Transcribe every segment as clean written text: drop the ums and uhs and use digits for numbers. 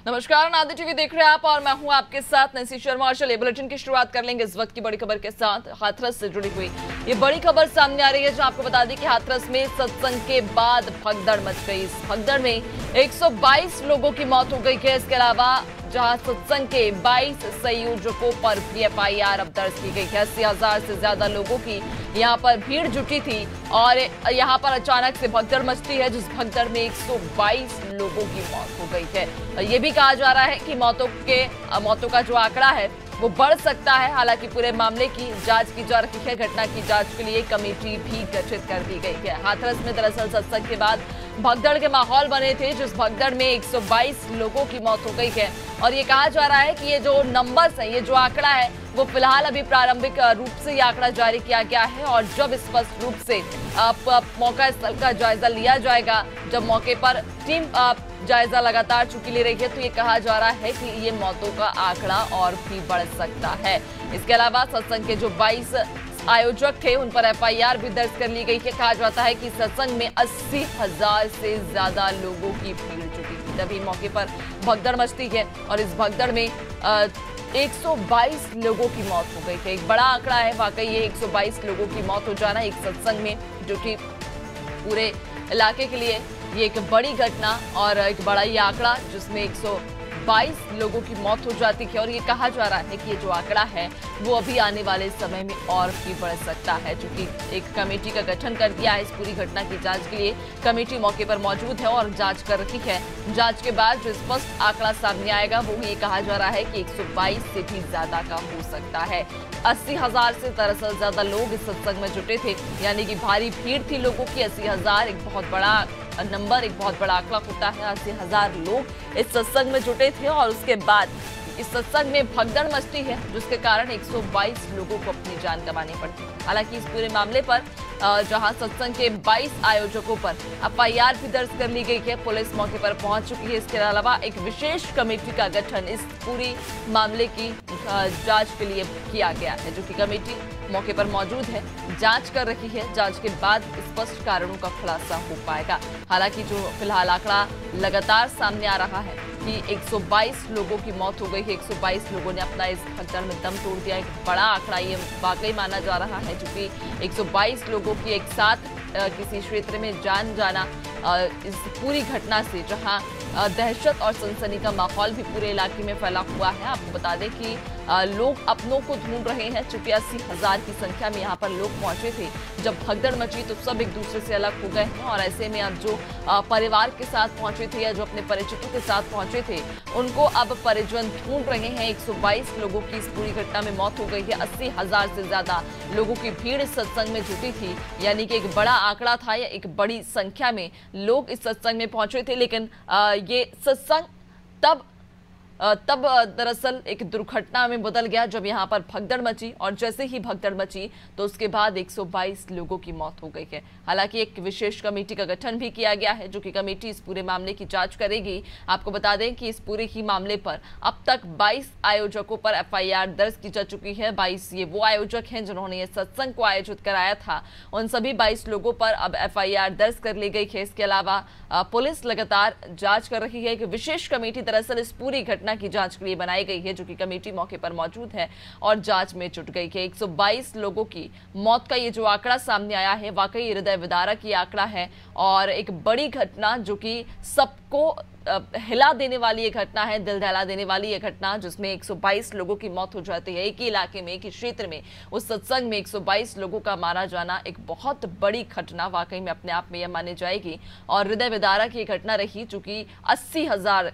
नमस्कार, नादिर टीवी देख रहे हैं आप और मैं हूं आपके साथ नैसी शर्मा। और चलिए बुलेटिन की शुरुआत कर लेंगे इस वक्त की बड़ी खबर के साथ। हाथरस से जुड़ी हुई ये बड़ी खबर सामने आ रही है, जो आपको बता दें कि हाथरस में सत्संग के बाद भगदड़ मच गई। इस भगदड़ में 122 लोगों की मौत हो गई है। इसके अलावा जहां सत्संग के 22 संयोजकों पर भी एफआईआर अब दर्ज की गई है। 80,000 से ज्यादा लोगों की यहां पर भीड़ जुटी थी और यहां पर अचानक से भगदड़ मचती है, जिस भगदड़ में 122 लोगों की मौत हो गई है। ये भी कहा जा रहा है कि मौतों का जो आंकड़ा है वो बढ़ सकता है। हालांकि पूरे मामले की जांच की जा रही है। घटना की जांच के लिए कमेटी भी गठित कर दी गई है। हाथरस में दरअसल सत्संग के बाद भगदड़ के माहौल बने थे, जिस भगदड़ में 122 लोगों की मौत हो गई है। और ये कहा जा रहा है कि ये जो नंबर्स है, ये जो आंकड़ा है, वो फिलहाल अभी प्रारंभिक रूप से ये आंकड़ा जारी किया गया है। और जब स्पष्ट रूप से मौका स्थल का जायजा लिया जाएगा, जब मौके पर टीम जायजा लगातार चुकी ले रही है, तो ये कहा जा रहा है कि ये मौतों का आंकड़ा और भी बढ़ सकता है। इसके अलावा सत्संग के जो 22 आयोजक थे, उन पर एफआईआर भी दर्ज कर ली गई है। कहा जाता है कि सत्संग में 80,000 से ज्यादा लोगों की भीड़ जुटी थी, तभी मौके पर भगदड़ मचती है। और इस भगदड़ में 122 लोगों की मौत हो गई है। एक बड़ा आंकड़ा है वाकई ये 122 लोगों की मौत हो जाना एक सत्संग में, जो कि पूरे इलाके के लिए ये एक बड़ी घटना और एक बड़ा ये आंकड़ा, जिसमें 122 लोगों की मौत हो जाती है। और ये कहा जा रहा है कि ये जो आंकड़ा है वो अभी आने वाले समय में और भी बढ़ सकता है, क्योंकि एक कमेटी का गठन कर दिया है इस पूरी घटना की जांच के लिए। कमेटी मौके पर मौजूद है और जांच कर रही है। जांच के बाद जो स्पष्ट आंकड़ा सामने आएगा, वो ये कहा जा रहा है कि 122 से भी ज्यादा का हो सकता है। 80,000 से दरअसल ज्यादा लोग इस सत्संग में जुटे थे, यानी कि भारी भीड़ थी लोगों की। 80,000 एक बहुत बड़ा नंबर, एक बहुत बड़ा आंकड़ा होता है। 80,000 लोग इस सत्संग में जुटे थे और उसके बाद इस सत्संग में भगदड़ मचती है, जिसके कारण 122 लोगों को अपनी जान गंवानी पड़ती है। हालांकि इस पूरे मामले पर जहां सत्संग के 22 आयोजकों पर एफआईआर भी दर्ज कर ली गई है, पुलिस मौके पर पहुंच चुकी है। इसके अलावा एक विशेष कमेटी का गठन इस पूरी मामले की जांच के लिए किया गया है, जो कि कमेटी मौके पर मौजूद है, जांच कर रही है। जांच के बाद स्पष्ट कारणों का खुलासा हो पाएगा। हालांकि जो फिलहाल आंकड़ा लगातार सामने आ रहा है कि 122 लोगों की मौत हो गई है। 122 लोगों ने अपना इस भगदड़ में दम तोड़ दिया। एक बड़ा आंकड़ा ये वाकई माना जा रहा है, क्योंकि 122 लोगों की एक साथ किसी क्षेत्र में जान जाना इस पूरी घटना से, जहां दहशत और सनसनी का माहौल भी पूरे इलाके में फैला हुआ है। आपको बता दें कि लोग अपनों को ढूंढ रहे हैं, चूंकि 80,000 की संख्या में यहाँ पर लोग पहुंचे थे। जब भगदड़ मची तो सब एक दूसरे से अलग हो गए हैं और ऐसे में अब जो परिवार के साथ पहुंचे थे या जो अपने परिचितों के साथ पहुंचे थे, उनको अब परिजन ढूंढ रहे हैं। 122 लोगों की इस पूरी घटना में मौत हो गई है। 80,000 से ज्यादा लोगों की भीड़ इस सत्संग में जुटी थी, यानी कि एक बड़ा आंकड़ा था या एक बड़ी संख्या में लोग इस सत्संग में पहुंचे थे। लेकिन ये सत्संग तब दरअसल एक दुर्घटना में बदल गया, जब यहाँ पर भगदड़ मची। और जैसे ही भगदड़ मची तो उसके बाद 122 लोगों की मौत हो गई है। हालांकि एक विशेष कमेटी का गठन भी किया गया है, जो कि कमेटी इस पूरे मामले की जांच करेगी। आपको बता दें कि इस पूरे ही मामले पर अब तक 22 आयोजकों पर एफआईआर दर्ज की जा चुकी है। 22 ये वो आयोजक हैं जिन्होंने ये सत्संग को आयोजित कराया था। उन सभी 22 लोगों पर अब एफआईआर दर्ज कर ली गई है। इसके अलावा पुलिस लगातार जांच कर रही है। एक विशेष कमेटी दरअसल इस पूरी घटना की जांच के लिए बनाई गई है, जो कि कमेटी मौके पर मौजूद है और जांच में जुट गई है। 122 लोगों की मौत का ये जो आंकड़ा सामने आया है, वाकई हृदय विदारक ये आंकड़ा है और एक बड़ी घटना, जो कि सबको हिला देने वाली ये घटना है, दिल दहला देने वाली ये घटना, जिसमें 122 लोगों की मौत हो जाती है। एक ही इलाके में, एक ही क्षेत्र में, उस सत्संग में 122 लोगों का मारा जाना एक बहुत बड़ी घटना वाकई में अपने आप में यह मानी जाएगी। और हृदय विदारक ये घटना रही, चूंकि 80,000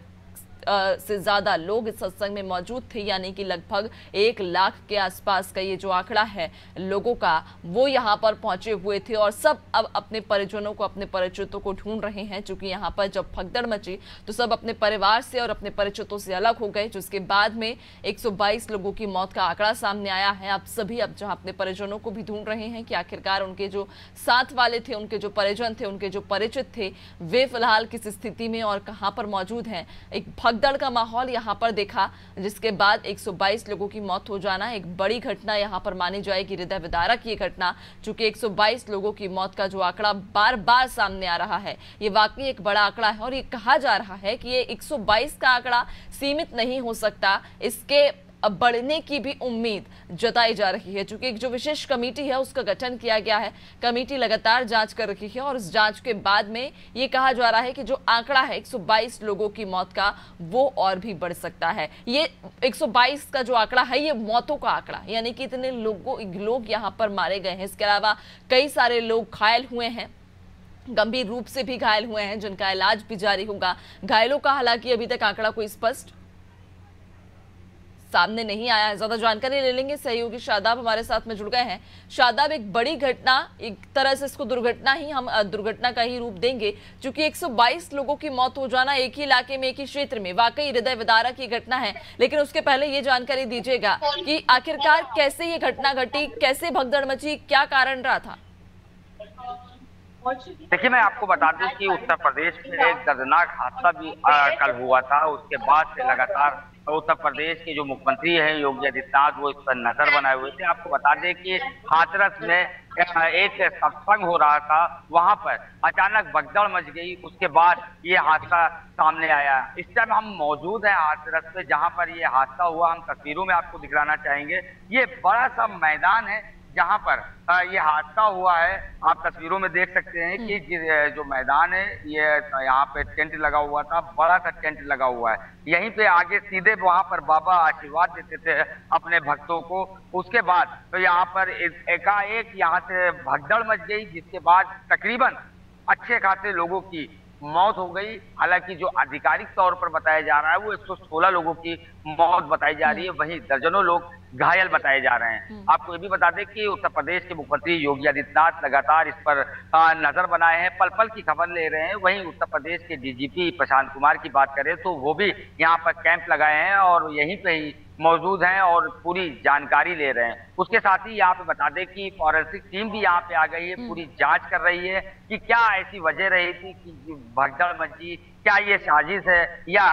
से ज्यादा लोग इस सत्संग में मौजूद थे, यानी कि लगभग 1 लाख के आसपास का ये जो आंकड़ा है लोगों का, वो यहाँ पर पहुंचे हुए थे। और सब अब अपने परिजनों को, अपने परिचितों को ढूंढ रहे हैं, क्योंकि यहाँ पर जब भगदड़ मची तो सब अपने परिवार से और अपने परिचितों से अलग हो गए, जिसके बाद में 122 लोगों की मौत का आंकड़ा सामने आया है। अब सभी जहाँ अपने परिजनों को भी ढूंढ रहे हैं कि आखिरकार उनके जो साथ वाले थे, उनके जो परिजन थे, उनके जो परिचित थे, वे फिलहाल किस स्थिति में और कहाँ पर मौजूद हैं। एक भगदड़ का माहौल यहाँ पर देखा, जिसके बाद 122 लोगों की मौत हो जाना एक बड़ी घटना यहाँ पर मानी जाएगी, हृदय विदारक ये घटना। चूंकि 122 लोगों की मौत का जो आंकड़ा बार बार सामने आ रहा है, ये वाकई एक बड़ा आंकड़ा है और ये कहा जा रहा है कि ये 122 का आंकड़ा सीमित नहीं हो सकता, इसके बढ़ने की भी उम्मीद जताई जा रही है। चूंकि एक जो विशेष कमेटी है उसका गठन किया गया है, कमेटी लगातार जांच कर रही है और इस जांच के बाद में ये कहा जा रहा है कि जो आंकड़ा है 122 लोगों की मौत का, वो और भी बढ़ सकता है। ये 122 का जो आंकड़ा है ये मौतों का आंकड़ा, यानी कि इतने लोग यहाँ पर मारे गए हैं। इसके अलावा कई सारे लोग घायल हुए हैं, गंभीर रूप से भी घायल हुए हैं, जिनका इलाज भी जारी होगा। घायलों का हालांकि अभी तक आंकड़ा कोई स्पष्ट सामने नहीं आया है। ज्यादा जानकारी ले लेंगे, सहयोगी शादाब हमारे साथ में जुड़ गए हैं। शादाब, एक बड़ी घटना, एक तरह से इसको दुर्घटना ही हम दुर्घटना का ही रूप देंगे, क्योंकि 122 लोगों की मौत हो जाना एक ही इलाके में, एक ही क्षेत्र में, वाकई हृदय विदारक की घटना है। लेकिन उसके पहले ये जानकारी दीजिएगा कि आखिरकार कैसे ये घटना घटी, कैसे भगदड़ मची, क्या कारण रहा था? देखिए, मैं आपको बता दूं कि उत्तर प्रदेश में एक दर्दनाक हादसा भी कल हुआ था। उसके बाद से लगातार उत्तर प्रदेश के जो मुख्यमंत्री हैं योगी आदित्यनाथ, वो इस पर नजर बनाए हुए थे। आपको बता दें कि हाथरस में एक सत्संग हो रहा था, वहां पर अचानक भगदड़ मच गई। उसके बाद ये हादसा सामने आया। इस टाइम हम मौजूद हैं हाथरस पे, जहां पर ये हादसा हुआ। हम तस्वीरों में आपको दिखलाना चाहेंगे। ये बड़ा सा मैदान है जहां पर ये हादसा हुआ है। आप तस्वीरों में देख सकते हैं कि जो मैदान है, ये यहाँ पे टेंट लगा हुआ था, बड़ा सा टेंट लगा हुआ है। यहीं पे आगे सीधे वहां पर बाबा आशीर्वाद देते थे अपने भक्तों को। उसके बाद तो यहाँ पर एकाएक यहाँ से भगदड़ मच गई, जिसके बाद तकरीबन अच्छे खासे लोगों की मौत हो गई। हालांकि जो आधिकारिक तौर पर बताया जा रहा है वो 116 लोगों की मौत बताई जा रही है, वहीं दर्जनों लोग घायल बताए जा रहे हैं। आपको ये भी बता दें कि उत्तर प्रदेश के मुख्यमंत्री योगी आदित्यनाथ लगातार इस पर नजर बनाए हैं, पल पल की खबर ले रहे हैं। वहीं उत्तर प्रदेश के डीजीपी प्रशांत कुमार की बात करें तो वो भी यहाँ पर कैंप लगाए हैं और यहीं पे ही मौजूद हैं और पूरी जानकारी ले रहे हैं। उसके साथ ही यहाँ पे बता दें कि फॉरेंसिक टीम भी यहाँ पे आ गई है, पूरी जांच कर रही है कि क्या ऐसी वजह रही थी कि भगदड़ मची, क्या ये साजिश है या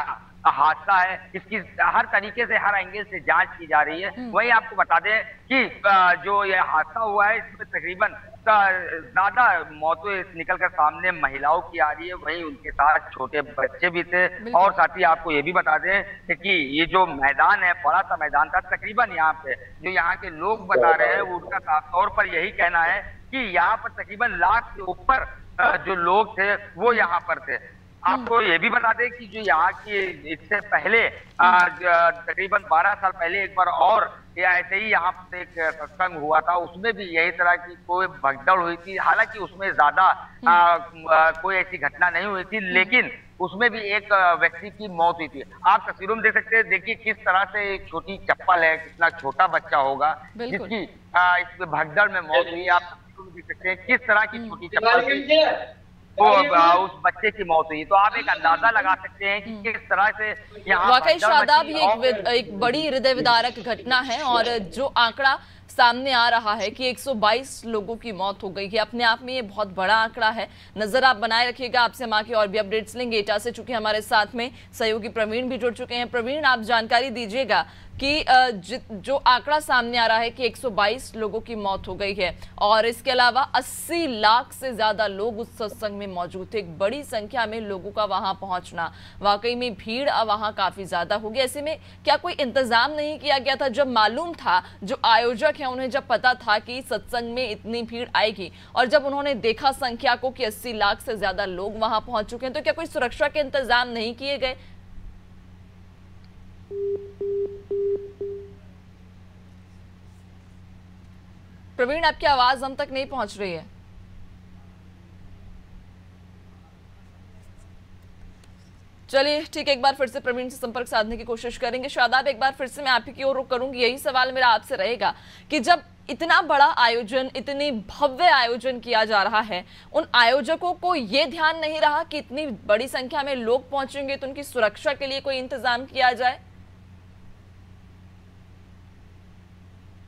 हादसा है। इसकी हर तरीके से, हर एंगल से जांच की जा रही है। वहीं आपको बता दें कि जो ये हादसा हुआ है इसमें तकरीबन ज्यादा मौतें निकलकर सामने महिलाओं की आ रही है, वहीं उनके साथ छोटे बच्चे भी थे। और साथ ही आपको ये भी बता दें कि ये जो मैदान है, बड़ा सा मैदान था। तकरीबन यहाँ पे जो यहाँ के लोग बता रहे हैं, उनका साफ तौर पर यही कहना है कि यहाँ पर तकरीबन 1 लाख से ऊपर जो लोग थे वो यहाँ पर थे। आपको ये भी बता दें कि जो यहाँ की इससे पहले तकरीबन 12 साल पहले एक बार और ऐसे ही यहाँ पर एक सत्संग हुआ था, उसमें भी यही तरह की कोई भगदड़ हुई थी। हालांकि उसमें ज्यादा कोई ऐसी घटना नहीं हुई थी, लेकिन उसमें भी एक व्यक्ति की मौत हुई थी। आप तस्वीरों में देख सकते हैं, देखिए किस तरह से एक छोटी चप्पल है, कितना छोटा बच्चा होगा जिसकी इस भगदड़ में मौत हुई। आप तस्वीरों में देख सकते हैं किस तरह की छोटी चप्पल तो उस बच्चे की मौत हुई। तो आप एक अंदाजा लगा सकते हैं कि किस तरह से यहाँ वाकई शादाब ये एक बड़ी हृदय विदारक घटना है और जो आंकड़ा सामने आ रहा है कि 122 लोगों की मौत हो गई है, अपने आप में ये बहुत बड़ा आंकड़ा है। नजर आप बनाए रखिएगा, आपसे हम आके और भी अपडेट्स लेंगे। एटा से चूंकि हमारे साथ में सहयोगी प्रवीण भी जुड़ चुके हैं। प्रवीण, आप जानकारी दीजिएगा कि जो आंकड़ा सामने आ रहा है कि 122 लोगों की मौत हो गई है और इसके अलावा 80 लाख से ज्यादा लोग उस सत्संग में मौजूद थे। एक बड़ी संख्या में लोगों का वहां पहुंचना, वाकई में भीड़ वहां काफी ज्यादा होगी। ऐसे में क्या कोई इंतजाम नहीं किया गया था? जब मालूम था, जो आयोजक है उन्हें जब पता था कि सत्संग में इतनी भीड़ आएगी और जब उन्होंने देखा संख्या को कि 80 लाख से ज्यादा लोग वहां पहुंच चुके हैं, तो क्या कोई सुरक्षा के इंतजाम नहीं किए गए? प्रवीण, आपकी आवाज हम तक नहीं पहुंच रही है। चलिए ठीक है, एक बार फिर से प्रवीण से संपर्क साधने की कोशिश करेंगे। शादाब, एक बार फिर से मैं आप ही की ओर रुख करूंगी। यही सवाल मेरा आपसे रहेगा कि जब इतना बड़ा आयोजन, इतनी भव्य आयोजन किया जा रहा है, उन आयोजकों को ये ध्यान नहीं रहा कि इतनी बड़ी संख्या में लोग पहुंचेंगे तो उनकी सुरक्षा के लिए कोई इंतजाम किया जाए?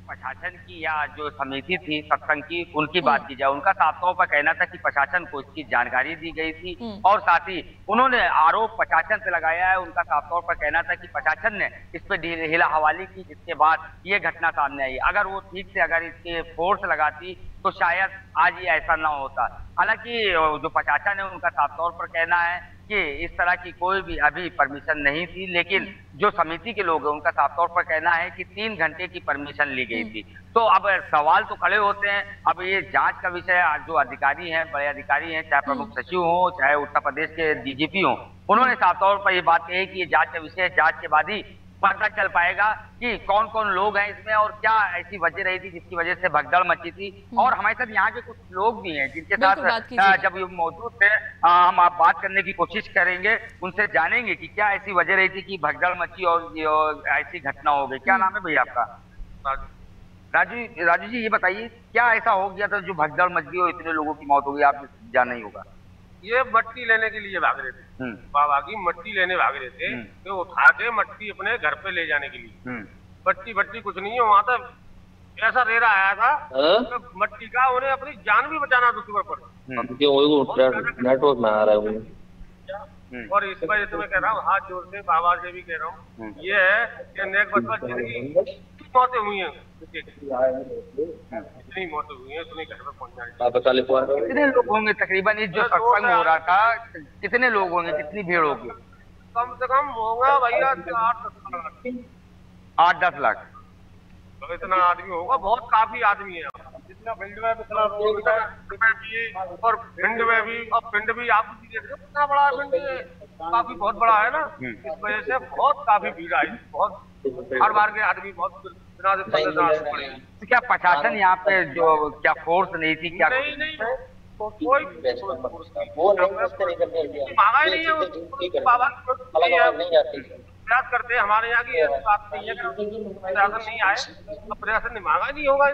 प्रशासन की या जो समिति थी सत्संग की, उनकी बात की जाए, उनका साफ तौर पर कहना था कि प्रशासन को इसकी जानकारी दी गई थी और साथ ही उन्होंने आरोप प्रशासन से लगाया है। उनका साफ तौर पर कहना था कि प्रशासन ने इस पर हिला हवाली की, जिसके बाद ये घटना सामने आई। अगर वो ठीक से अगर इसके फोर्स लगाती तो शायद आज ये ऐसा ना होता। हालांकि जो प्रशासन है उनका साफ तौर पर कहना है कि इस तरह की कोई भी अभी परमिशन नहीं थी, लेकिन जो समिति के लोग हैं उनका साफ तौर पर कहना है कि 3 घंटे की परमिशन ली गई थी। तो अब सवाल तो खड़े होते हैं। अब ये जांच का विषय, जो अधिकारी हैं, बड़े अधिकारी हैं, चाहे प्रमुख सचिव हो, चाहे उत्तर प्रदेश के डीजीपी हो, उन्होंने साफ तौर पर ये बात कही कि ये जांच का विषय है, जांच के बाद ही पता चल पाएगा कि कौन कौन लोग हैं इसमें और क्या ऐसी वजह रही थी जिसकी वजह से भगदड़ मची थी। और हमारे साथ यहाँ के कुछ लोग भी हैं जिनके साथ जब ये मौजूद थे, हम आप बात करने की कोशिश करेंगे, उनसे जानेंगे कि क्या ऐसी वजह रही थी कि भगदड़ मची और ऐसी घटना हो गई। क्या नाम है भैया आपका? राजू जी, ये बताइए क्या ऐसा हो गया था जो भगदड़ मच गई और इतने लोगों की मौत हो गई? आप जाना ही होगा। ये मट्टी लेने के लिए भाग रहे थे, बाबा की मट्टी लेने भाग रहे थे, तो उठा के मट्टी अपने घर पे ले जाने के लिए। मट्टी कुछ नहीं है, वहां तक ऐसा रेरा आया था तो मट्टी का उन्हें अपनी जान भी बचाना था उसके ऊपर। नेटवर्क में आ रहा है और इस वजह से मैं कह रहा हूँ, हाथ जोड़ से बाबा से भी कह रहा हूँ, ये है कि नेक बचपन जिंदगी मौतें हुई हैं, इतनी मौतें हुई हैं, इतनी घर में पहुंच। कितने लोग होंगे तकरीबन इस जो सत्संग हो रहा था? कितने लोग होंगे, कितनी भीड़ होगी? कम से कम होगा भैया 8-10 लाख। तो इतना आदमी होगा, बहुत काफी आदमी है। जितना भिंड में इतना रोड भी और भिंड में भी, और भिंड भी आप कितना बड़ा भिंड काफी बहुत बड़ा है ना, इस वजह से बहुत काफी भीड़ आई, बहुत हर बार के आदमी बहुत। तो क्या प्रशासन यहाँ पे जो क्या फोर्स नहीं थी क्या? नहीं कोई महंगाई नहीं है, बाबा प्रयास करते हैं। हमारे यहाँ की बात नहीं है कि प्रशासन नहीं आए, अब प्रशासन नहीं, महंगा नहीं होगा,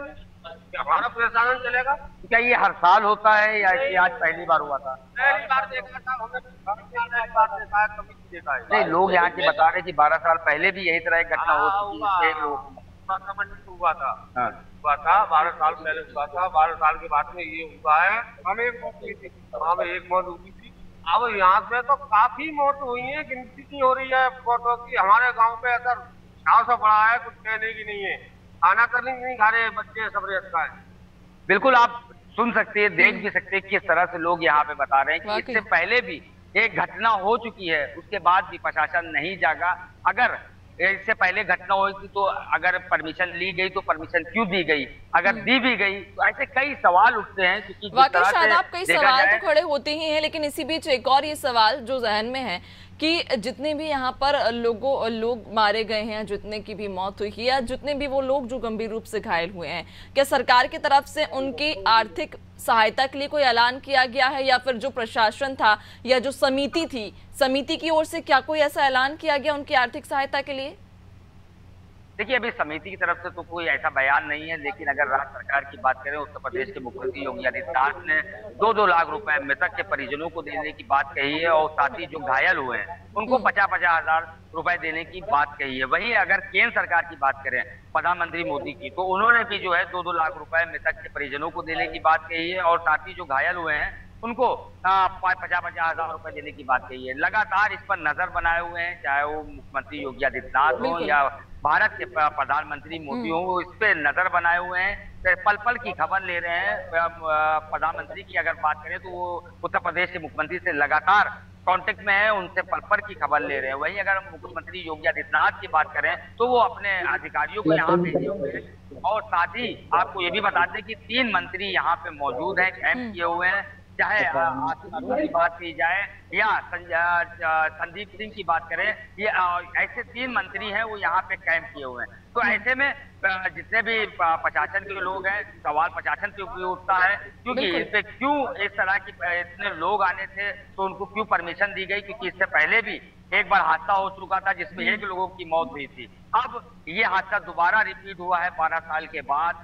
हमारा प्रशासन चलेगा। क्या ये हर साल होता है या आज पहली बार हुआ था? पहली बार देखा था, कभी देखा है। नहीं, लोग यहाँ के बता रहे कि 12 साल पहले भी यही तरह की घटना हो चुकी है। हुआ था 12 साल पहले हुआ था, 12 साल के बाद में ये हुआ है। हमें एक मौत हुई थी, हमें एक मौत हुई थी। अब यहाँ पे तो काफी मौत हुई है, गिनती नहीं हो रही है फोटो की। हमारे गांव पे अगर गाँव से बड़ा है, कुछ कहने की नहीं है, खाना करने नहीं खा रहे बच्चे, सब रहता है। बिल्कुल, आप सुन सकते हैं, देख भी सकते हैं किस तरह से लोग यहाँ पे बता रहे हैं कि इससे पहले भी एक घटना हो चुकी है, उसके बाद भी प्रशासन नहीं जागा। अगर इससे पहले घटना हुई थी तो अगर परमिशन ली गई तो परमिशन क्यों दी गई? अगर दी भी गई तो ऐसे कई सवाल उठते हैं। क्योंकि वाकई शायद आप कई सवाल तो खड़े होते ही हैं, लेकिन इसी बीच एक और ये सवाल जो जहन में है कि जितने भी यहाँ पर लोग मारे गए हैं, जितने की भी मौत हुई है या जितने भी वो लोग जो गंभीर रूप से घायल हुए हैं, क्या सरकार की तरफ से उनकी आर्थिक सहायता के लिए कोई ऐलान किया गया है, या फिर जो प्रशासन था या जो समिति थी, समिति की ओर से क्या कोई ऐसा ऐलान किया गया उनकी आर्थिक सहायता के लिए? देखिए, अभी समिति की तरफ से तो कोई ऐसा बयान नहीं है, लेकिन अगर राज्य सरकार की बात करें, उत्तर प्रदेश के मुख्यमंत्री योगी आदित्यनाथ ने 2-2 लाख रुपए मृतक के परिजनों को देने की बात कही है और साथ ही जो घायल हुए हैं उनको 50-50 हजार रुपए देने की बात कही है। वहीं अगर केंद्र सरकार की बात करें, प्रधानमंत्री मोदी की, तो उन्होंने भी जो है 2-2 लाख रुपए मृतक के परिजनों को देने की बात कही है और साथ ही जो घायल हुए हैं उनको 50-50 हजार रुपए देने की बात कही है। लगातार इस पर नजर बनाए हुए हैं, चाहे वो मुख्यमंत्री योगी आदित्यनाथ हो या भारत के प्रधानमंत्री मोदी हो, वो इस पे नजर बनाए हुए हैं। पल पल की खबर ले रहे हैं। प्रधानमंत्री की अगर बात करें तो वो उत्तर प्रदेश के मुख्यमंत्री से लगातार कांटेक्ट में है, उनसे पल पल की खबर ले रहे हैं। वहीं अगर मुख्यमंत्री योगी आदित्यनाथ की बात करें तो वो अपने अधिकारियों को यहाँ भेजे हुए हैं और साथ ही आपको ये भी बता दें कि 3 मंत्री यहाँ पे मौजूद हैं, कैंप किए हुए हैं। चाहे आसिफ अरूरी की बात की जाए या संदीप सिंह की बात करें, ये ऐसे 3 मंत्री हैं वो यहाँ पे कैंप किए हुए हैं। तो ऐसे में जितने भी प्रशासन के लोग हैं, सवाल प्रशासन के ऊपर उठता है क्योंकि इस पे क्यों इस तरह की इतने लोग आने थे, तो उनको क्यों परमिशन दी गई? क्योंकि इससे पहले भी एक बार हादसा हो चुका था जिसमें 1 लोगों की मौत हुई थी। अब ये हादसा दोबारा रिपीट हुआ है 12 साल के बाद,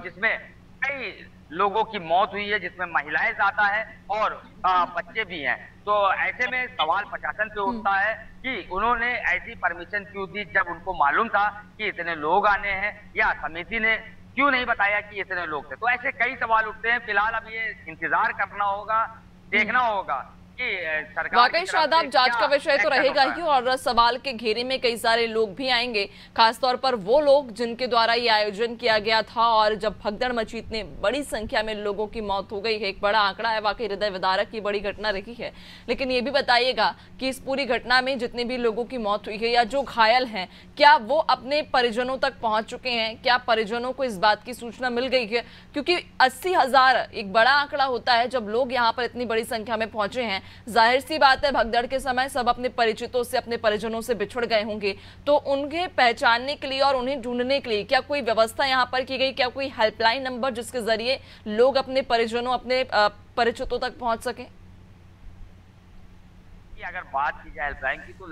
जिसमें कई लोगों की मौत हुई है, जिसमें महिलाएं ज्यादा है और बच्चे भी हैं। तो ऐसे में सवाल प्रशासन पे उठता है कि उन्होंने ऐसी परमिशन क्यों दी जब उनको मालूम था कि इतने लोग आने हैं, या समिति ने क्यों नहीं बताया कि इतने लोग थे। तो ऐसे कई सवाल उठते हैं। फिलहाल अब ये इंतजार करना होगा, देखना होगा कि सरकार वाकई शादाब, जांच का विषय तो रहेगा ही और सवाल के घेरे में कई सारे लोग भी आएंगे, खासतौर पर वो लोग जिनके द्वारा ये आयोजन किया गया था और जब भगदड़ मची, इतने बड़ी संख्या में लोगों की मौत हो गई है। एक बड़ा आंकड़ा है, वाकई हृदय विदारक की बड़ी घटना रही है। लेकिन ये भी बताइएगा कि इस पूरी घटना में जितने भी लोगों की मौत हुई है या जो घायल हैं, क्या वो अपने परिजनों तक पहुंच चुके हैं? क्या परिजनों को इस बात की सूचना मिल गई है? क्योंकि 80,000 एक बड़ा आंकड़ा होता है जब लोग यहाँ पर इतनी बड़ी संख्या में पहुंचे हैं। जाहिर सी बात है, भगदड़ के समय सब अपने परिचितों से, अपने परिजनों से बिछुड़ गए होंगे, तो उन्हें पहचानने के लिए और उन्हें ढूंढने के लिए क्या कोई व्यवस्था यहाँ पर की गई? क्या कोई हेल्पलाइन नंबर जिसके जरिए लोग अपने परिजनों, अपने परिचितों तक पहुंच सके? अगर बात की जाए हेल्पलाइन की, तो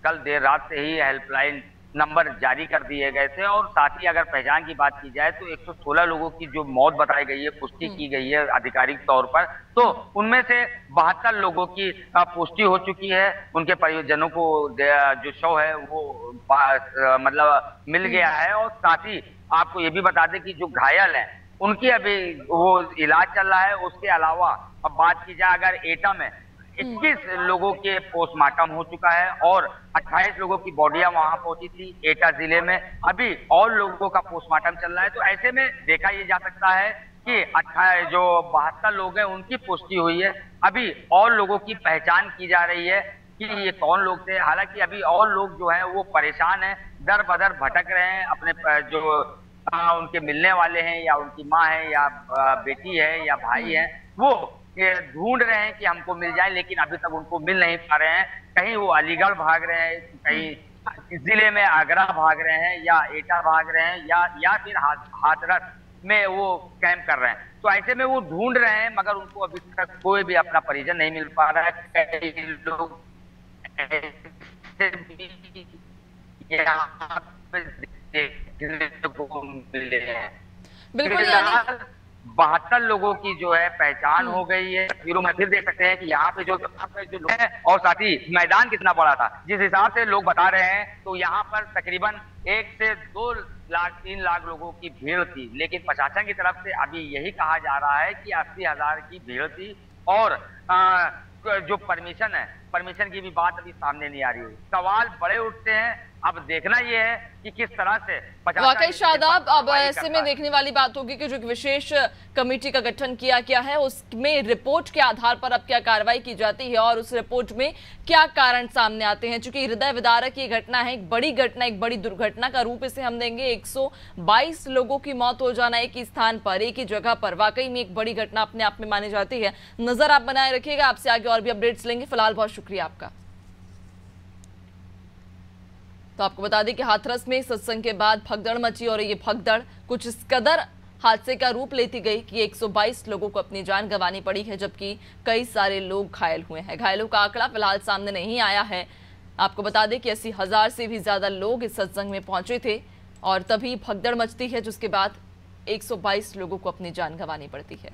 कल देर रात से ही हेल्पलाइन नंबर जारी कर दिए गए थे। और साथ ही अगर पहचान की बात की जाए तो 116 लोगों की जो मौत बताई गई है, पुष्टि की गई है आधिकारिक तौर पर, तो उनमें से 72 लोगों की पुष्टि हो चुकी है। उनके परिजनों को जो शव है वो मतलब मिल गया है। और साथ ही आपको ये भी बता दें कि जो घायल है उनकी अभी वो इलाज चल रहा है। उसके अलावा अब बात की जाए अगर एटा में 21 लोगों के पोस्टमार्टम हो चुका है और 28 लोगों की बॉडियां वहां पहुंची थी एटा जिले में। अभी और लोगों का पोस्टमार्टम चल रहा है। तो ऐसे में देखा ये जा सकता है कि 72 लोग हैं उनकी पुष्टि हुई है। अभी और लोगों की पहचान की जा रही है कि ये कौन लोग थे। हालांकि अभी और लोग जो हैं वो परेशान हैं, दर बदर भटक रहे हैं। अपने जो उनके मिलने वाले हैं, या उनकी माँ है, या बेटी है, या भाई है, वो ढूंढ रहे हैं कि हमको मिल जाए, लेकिन अभी तक उनको मिल नहीं पा रहे हैं। कहीं वो अलीगढ़ भाग रहे हैं, कहीं जिले में आगरा भाग रहे हैं, या एटा भाग रहे हैं, या फिर हाथरस में वो कैंप कर रहे हैं। तो ऐसे में वो ढूंढ रहे हैं, मगर उनको अभी तक कोई भी अपना परिजन नहीं मिल पा रहा है। कई लोग यहाँ पे देखने को मिले हैं। बिल्कुल, 72 लोगों की जो है पहचान हो गई है। तस्वीरों में फिर देख सकते हैं कि यहाँ पे जो लोग हैं, और साथ ही मैदान कितना बड़ा था। जिस हिसाब से लोग बता रहे हैं तो यहाँ पर तकरीबन 1 से 2 लाख 3 लाख लोगों की भीड़ थी। लेकिन प्रशासन की तरफ से अभी यही कहा जा रहा है कि 80,000 की भीड़ थी। और जो परमिशन की भी बात अभी सामने नहीं आ रही है। सवाल बड़े उठते हैं। अब देखना यह है कि किस तरह से वाकई शादाब, अब ऐसे में देखने वाली बात होगी कि जो एक विशेष कमेटी का गठन किया गया है उसमें रिपोर्ट के आधार पर अब क्या कार्रवाई की जाती है और उस रिपोर्ट में क्या कारण सामने आते हैं। चूंकि हृदय विदारक ये घटना है, एक बड़ी घटना, एक बड़ी दुर्घटना का रूप इसे हम देंगे। 122 लोगों की मौत हो जाना एक ही स्थान पर, एक ही जगह पर, वाकई में एक बड़ी घटना अपने आप में मानी जाती है। नजर आप बनाए रखिएगा, आपसे आगे और भी अपडेट्स लेंगे। फिलहाल बहुत शुक्रिया आपका। तो आपको बता दें कि हाथरस में सत्संग के बाद भगदड़ मची और ये भगदड़ कुछ इस कदर हादसे का रूप लेती गई कि 122 लोगों को अपनी जान गंवानी पड़ी है, जबकि कई सारे लोग घायल हुए हैं। घायलों का आंकड़ा फिलहाल सामने नहीं आया है। आपको बता दें कि 80,000 से भी ज्यादा लोग इस सत्संग में पहुंचे थे और तभी भगदड़ मचती है, जिसके बाद 122 लोगों को अपनी जान गंवानी पड़ती है।